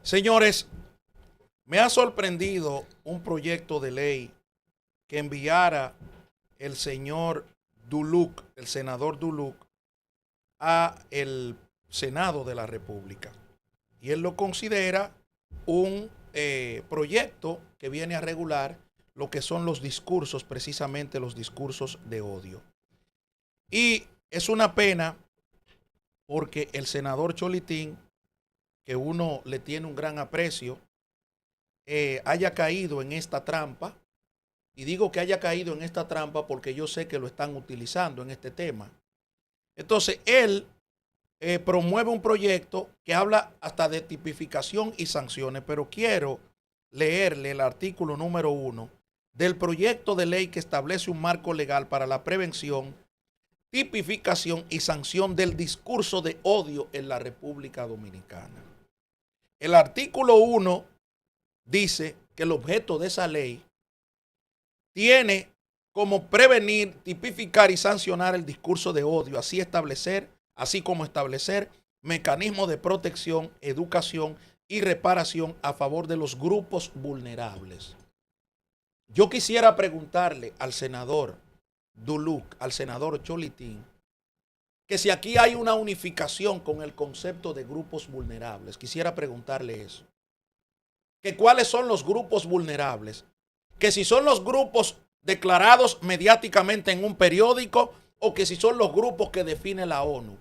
Señores, me ha sorprendido un proyecto de ley que enviara el señor Duluc, el senador Duluc, a el Senado de la República. Y él lo considera un proyecto que viene a regular lo que son los discursos, precisamente los discursos de odio. Y es una pena porque el senador Cholitín, que uno le tiene un gran aprecio, haya caído en esta trampa. Y digo que haya caído en esta trampa porque yo sé que lo están utilizando en este tema. Entonces, él promueve un proyecto que habla hasta de tipificación y sanciones, pero quiero leerle el artículo número 1 del proyecto de ley que establece un marco legal para la prevención, tipificación y sanción del discurso de odio en la República Dominicana. El artículo 1 dice que el objeto de esa ley tiene como prevenir, tipificar y sancionar el discurso de odio, así como establecer mecanismos de protección, educación y reparación a favor de los grupos vulnerables. Yo quisiera preguntarle al senador Duluc, al senador Cholitín, que si aquí hay una unificación con el concepto de grupos vulnerables. Quisiera preguntarle eso. Que cuáles son los grupos vulnerables. Que si son los grupos declarados mediáticamente en un periódico o que si son los grupos que define la ONU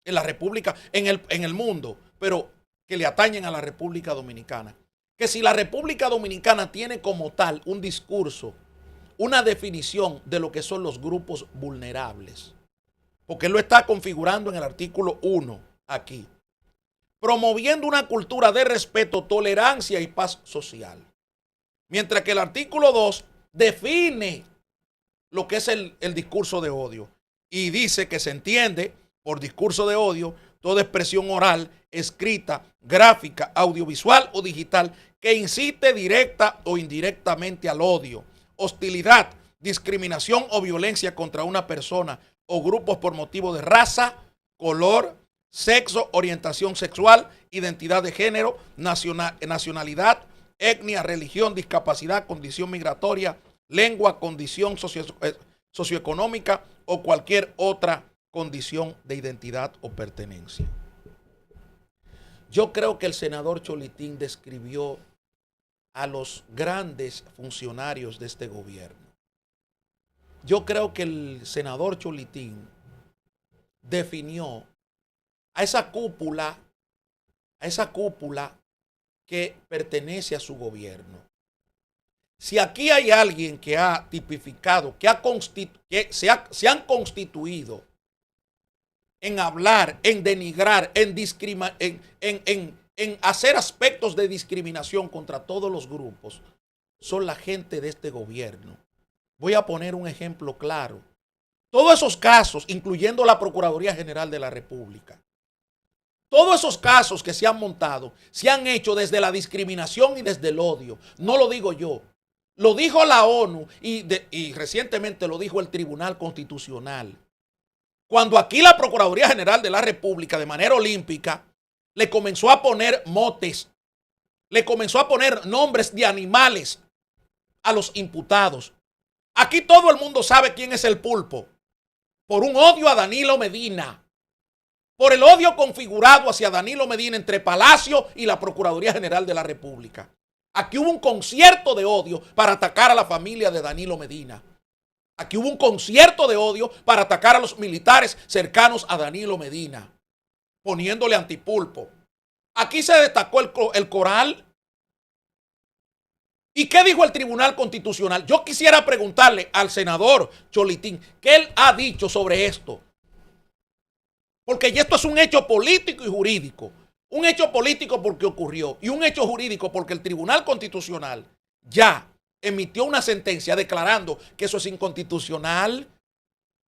en la República, en el mundo, pero que le atañen a la República Dominicana. Que si la República Dominicana tiene como tal un discurso, una definición de lo que son los grupos vulnerables, porque él lo está configurando en el artículo 1 aquí, promoviendo una cultura de respeto, tolerancia y paz social. Mientras que el artículo 2 define lo que es el discurso de odio y dice que se entiende por discurso de odio toda expresión oral, escrita, gráfica, audiovisual o digital que incite directa o indirectamente al odio, hostilidad, discriminación o violencia contra una persona o grupos por motivo de raza, color, sexo, orientación sexual, identidad de género, nacionalidad, etnia, religión, discapacidad, condición migratoria, lengua, condición socioeconómica o cualquier otra condición de identidad o pertenencia. Yo creo que el senador Cholitín describió a los grandes funcionarios de este gobierno. Yo creo que el senador Cholitín definió a esa cúpula que pertenece a su gobierno. Si aquí hay alguien que ha tipificado, se han constituido en hablar, en denigrar, en hacer aspectos de discriminación contra todos los grupos, son la gente de este gobierno. Voy a poner un ejemplo claro. Todos esos casos, incluyendo la Procuraduría General de la República, todos esos casos que se han montado, se han hecho desde la discriminación y desde el odio. No lo digo yo. Lo dijo la ONU y recientemente lo dijo el Tribunal Constitucional. Cuando aquí la Procuraduría General de la República, de manera olímpica, le comenzó a poner motes, le comenzó a poner nombres de animales a los imputados. Aquí todo el mundo sabe quién es el pulpo, por un odio a Danilo Medina, por el odio configurado hacia Danilo Medina entre Palacio y la Procuraduría General de la República. Aquí hubo un concierto de odio para atacar a la familia de Danilo Medina. Aquí hubo un concierto de odio para atacar a los militares cercanos a Danilo Medina, poniéndole antipulpo. Aquí se destacó el coral. ¿Y qué dijo el Tribunal Constitucional? Yo quisiera preguntarle al senador Cholitín qué él ha dicho sobre esto. Porque esto es un hecho político y jurídico. Un hecho político porque ocurrió y un hecho jurídico porque el Tribunal Constitucional ya emitió una sentencia declarando que eso es inconstitucional.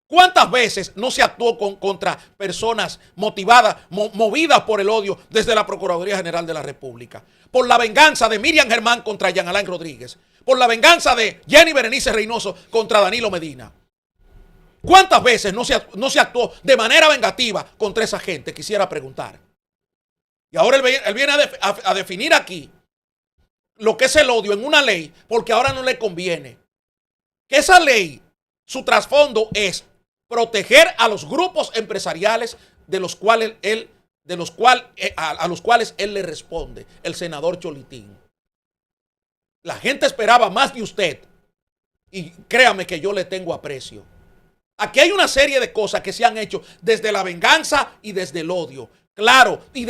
¿Cuántas veces no se actuó contra personas motivadas, movidas por el odio desde la Procuraduría General de la República? Por la venganza de Miriam Germán contra Jean Alain Rodríguez. Por la venganza de Jenny Berenice Reynoso contra Danilo Medina. ¿Cuántas veces no se actuó de manera vengativa contra esa gente? Quisiera preguntar. Y ahora él viene a definir aquí lo que es el odio en una ley, porque ahora no le conviene. Que esa ley, su trasfondo es proteger a los grupos empresariales a los cuales él le responde, el senador Cholitín. La gente esperaba más de usted y créame que yo le tengo aprecio. Aquí hay una serie de cosas que se han hecho desde la venganza y desde el odio. Claro, y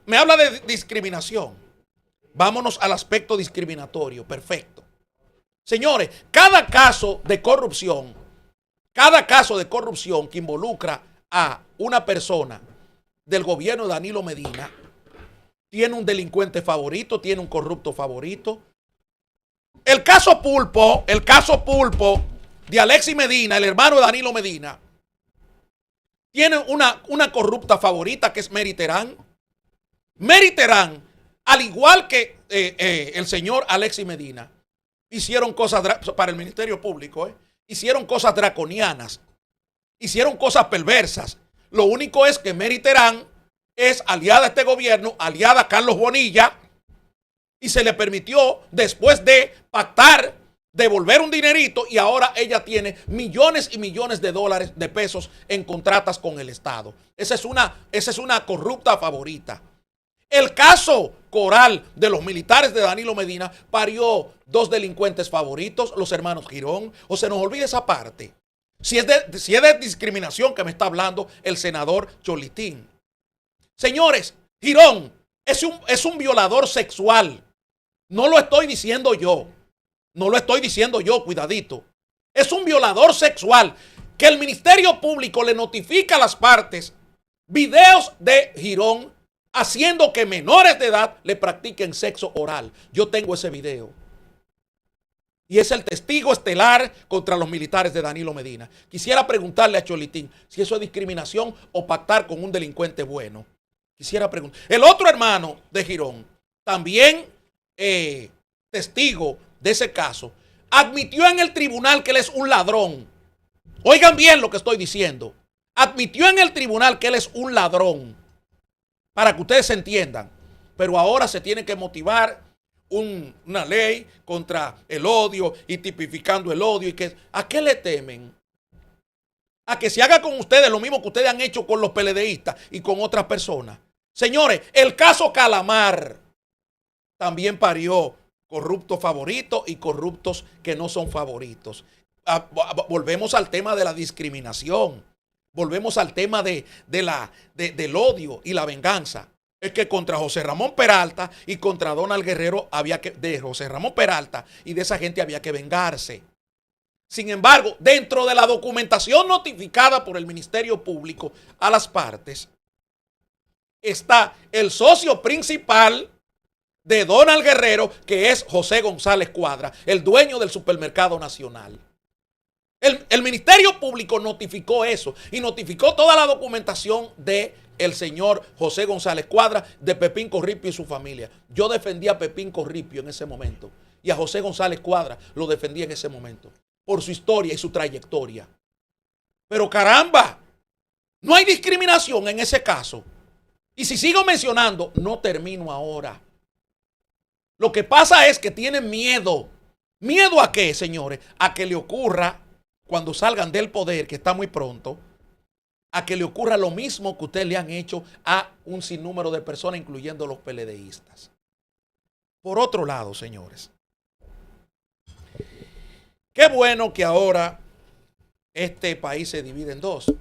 me habla de discriminación. Vámonos al aspecto discriminatorio. Perfecto. Señores, cada caso de corrupción que involucra a una persona del gobierno de Danilo Medina, tiene un delincuente favorito, tiene un corrupto favorito. El caso Pulpo de Alexis Medina, el hermano de Danilo Medina, tiene una corrupta favorita que es Mary Terán. Mary Terán, al igual que el señor Alexis Medina, hicieron cosas para el Ministerio Público, hicieron cosas draconianas, hicieron cosas perversas. Lo único es que Mary Terán es aliada a este gobierno, aliada a Carlos Bonilla, y se le permitió, después de pactar, devolver un dinerito, y ahora ella tiene millones y millones de dólares, de pesos en contratas con el Estado. Esa es una corrupta favorita. El caso Coral de los militares de Danilo Medina parió dos delincuentes favoritos, los hermanos Girón. O se nos olvida esa parte. Si es de discriminación que me está hablando el senador Cholitín. Señores, Girón es un violador sexual. No lo estoy diciendo yo. Cuidadito. Es un violador sexual que el Ministerio Público le notifica a las partes videos de Girón haciendo que menores de edad le practiquen sexo oral. Yo tengo ese video. Y es el testigo estelar contra los militares de Danilo Medina. Quisiera preguntarle a Cholitín si eso es discriminación o pactar con un delincuente bueno. Quisiera preguntar. El otro hermano de Girón, también testigo de ese caso, admitió en el tribunal que él es un ladrón. Oigan bien lo que estoy diciendo. Admitió en el tribunal que él es un ladrón. Para que ustedes se entiendan. Pero ahora se tiene que motivar una ley contra el odio y tipificando el odio. ¿A qué le temen? A que se haga con ustedes lo mismo que ustedes han hecho con los PLDistas y con otras personas. Señores, el caso Calamar también parió corruptos favoritos y corruptos que no son favoritos. Volvemos al tema de la discriminación. Volvemos al tema del odio y la venganza. Es que contra José Ramón Peralta y contra Donald Guerrero de José Ramón Peralta y de esa gente había que vengarse. Sin embargo, dentro de la documentación notificada por el Ministerio Público a las partes, está el socio principal de Donald Guerrero, que es José González Cuadra, el dueño del Supermercado Nacional. El Ministerio Público notificó eso y notificó toda la documentación de el señor José González Cuadra, de Pepín Corripio y su familia. Yo defendí a Pepín Corripio en ese momento y a José González Cuadra lo defendí en ese momento por su historia y su trayectoria. Pero caramba, no hay discriminación en ese caso. Y si sigo mencionando, no termino ahora. Lo que pasa es que tienen miedo. ¿Miedo a qué, señores? A que le ocurra, cuando salgan del poder, que está muy pronto, a que le ocurra lo mismo que ustedes le han hecho a un sinnúmero de personas, incluyendo los PLDistas. Por otro lado, señores, qué bueno que ahora este país se divide en dos,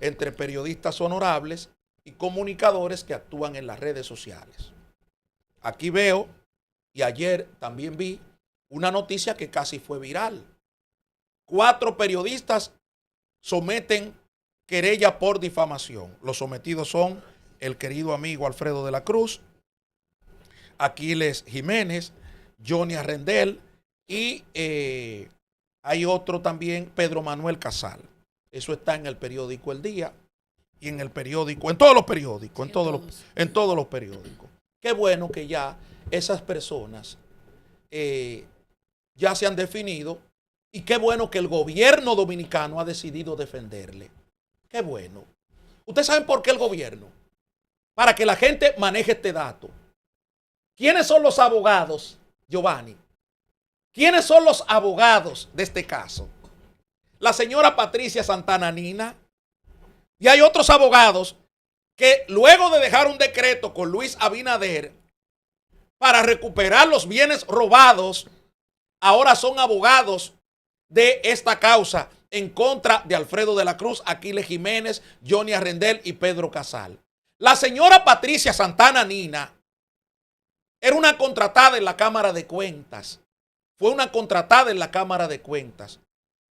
entre periodistas honorables y comunicadores que actúan en las redes sociales. Aquí veo, y ayer también vi, una noticia que casi fue viral. 4 periodistas someten querella por difamación. Los sometidos son el querido amigo Alfredo de la Cruz, Aquiles Jiménez, Johnny Arrendel y hay otro también, Pedro Manuel Casal. Eso está en el periódico El Día y en todos los periódicos, en todos los periódicos. Qué bueno que ya esas personas ya se han definido y qué bueno que el gobierno dominicano ha decidido defenderle. Qué bueno. ¿Ustedes saben por qué el gobierno? para que la gente maneje este dato. ¿Quiénes son los abogados, Giovanni? ¿Quiénes son los abogados de este caso? La señora Patricia Santana Nina, y hay otros abogados que luego de dejar un decreto con Luis Abinader para recuperar los bienes robados, ahora son abogados de esta causa en contra de Alfredo de la Cruz, Aquiles Jiménez, Johnny Arrendel y Pedro Casal. La señora Patricia Santana Nina era una contratada en la Cámara de Cuentas. Fue una contratada en la Cámara de Cuentas.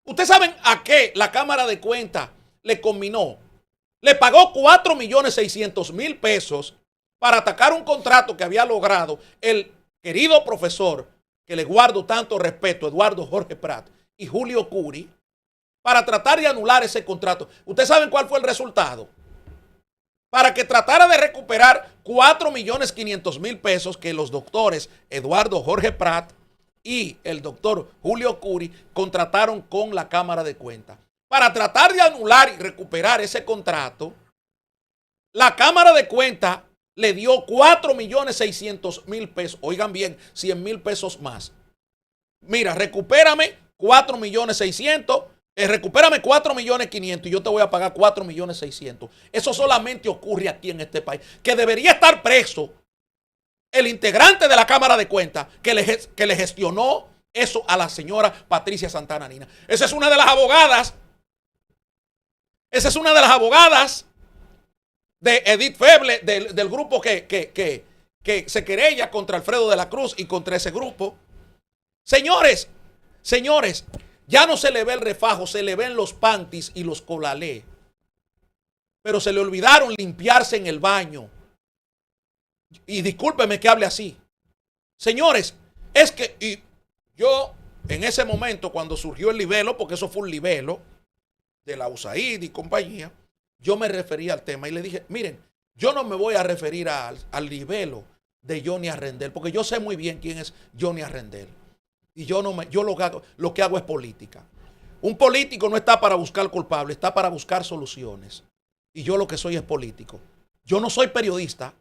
¿Ustedes saben a qué la Cámara de Cuentas le combinó? Le pagó 4.600.000 pesos para atacar un contrato que había logrado el querido profesor, que le guardo tanto respeto, Eduardo Jorge Prat y Julio Curi, para tratar de anular ese contrato. ¿Ustedes saben cuál fue el resultado? Para que tratara de recuperar 4.500.000 pesos que los doctores Eduardo Jorge Prat y el doctor Julio Curi contrataron con la Cámara de Cuentas. Para tratar de anular y recuperar ese contrato, la Cámara de Cuentas le dio 4.600.000 pesos. Oigan bien, 100.000 pesos más. Mira, recupérame 4.600.000, recupérame 4.500.000 y yo te voy a pagar 4.600.000. Eso solamente ocurre aquí en este país. Que debería estar preso el integrante de la Cámara de Cuentas que le gestionó eso a la señora Patricia Santana Nina. Esa es una de las abogadas. Esa es una de las abogadas de Edith Feble, del grupo que se querella contra Alfredo de la Cruz y contra ese grupo. Señores, ya no se le ve el refajo, se le ven los panties y los colalés. Pero se le olvidaron limpiarse en el baño. Y discúlpeme que hable así. Señores, es que yo en ese momento cuando surgió el libelo, porque eso fue un libelo de la USAID y compañía, yo me refería al tema y le dije, miren, yo no me voy a referir al libelo de Johnny Arrendel, porque yo sé muy bien quién es Johnny Arrendel. Y yo lo que hago es política. Un político no está para buscar culpables, está para buscar soluciones. Y yo lo que soy es político. Yo no soy periodista.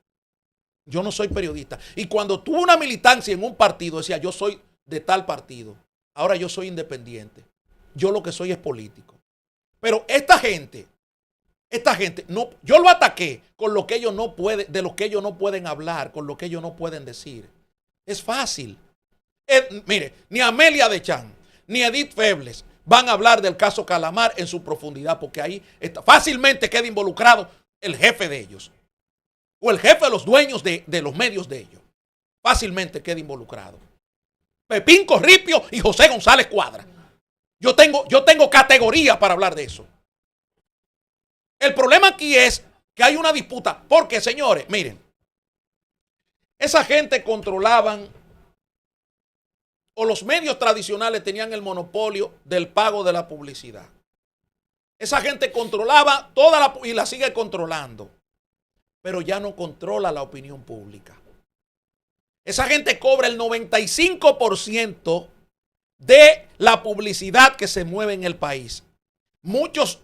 Yo no soy periodista. Y cuando tuve una militancia en un partido, decía, yo soy de tal partido. Ahora yo soy independiente. Yo lo que soy es político. Pero esta gente, no, yo lo ataqué con lo que ellos no pueden, de lo que ellos no pueden hablar, con lo que ellos no pueden decir. Es fácil. Mire, ni Amelia Dechán, ni Edith Febles van a hablar del caso Calamar en su profundidad, porque ahí fácilmente queda involucrado el jefe de ellos. O el jefe de los dueños de los medios de ellos. Fácilmente queda involucrado. Pepín Corripio y José González Cuadra. Yo tengo categoría para hablar de eso. El problema aquí es que hay una disputa. Porque, señores, miren, esa gente controlaban, o los medios tradicionales tenían el monopolio del pago de la publicidad. Esa gente controlaba y la sigue controlando. Pero ya no controla la opinión pública. Esa gente cobra el 95% de la publicidad que se mueve en el país. Muchos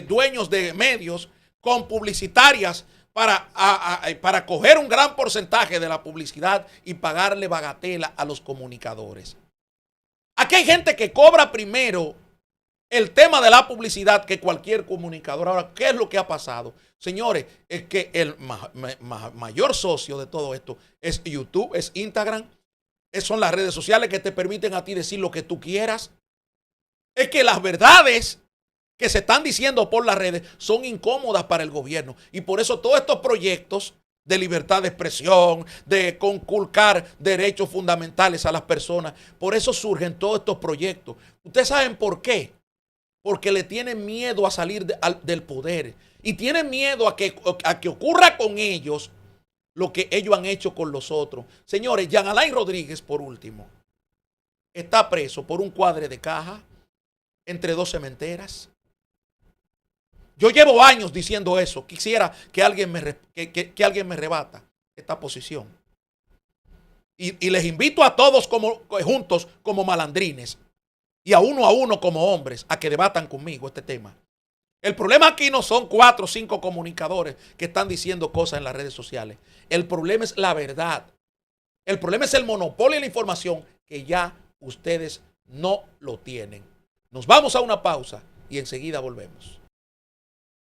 dueños de medios con publicitarias para coger un gran porcentaje de la publicidad y pagarle bagatela a los comunicadores. Aquí hay gente que cobra primero el tema de la publicidad que cualquier comunicador. Ahora, ¿qué es lo que ha pasado? Señores, es que el mayor socio de todo esto es YouTube, es Instagram, son las redes sociales que te permiten a ti decir lo que tú quieras. Es que las verdades que se están diciendo por las redes son incómodas para el gobierno. Y por eso todos estos proyectos de libertad de expresión, de conculcar derechos fundamentales a las personas, por eso surgen todos estos proyectos. ¿Ustedes saben por qué? Porque le tienen miedo a salir del poder. Y tienen miedo a que ocurra con ellos lo que ellos han hecho con los otros. Señores, Jean Alain Rodríguez, por último, está preso por un cuadre de caja entre dos cementeras. Yo llevo años diciendo eso. Quisiera que alguien me rebata esta posición. Y les invito a todos juntos como malandrines y a uno como hombres a que debatan conmigo este tema. El problema aquí no son 4 o 5 comunicadores que están diciendo cosas en las redes sociales. El problema es la verdad. El problema es el monopolio de la información que ya ustedes no lo tienen. Nos vamos a una pausa y enseguida volvemos.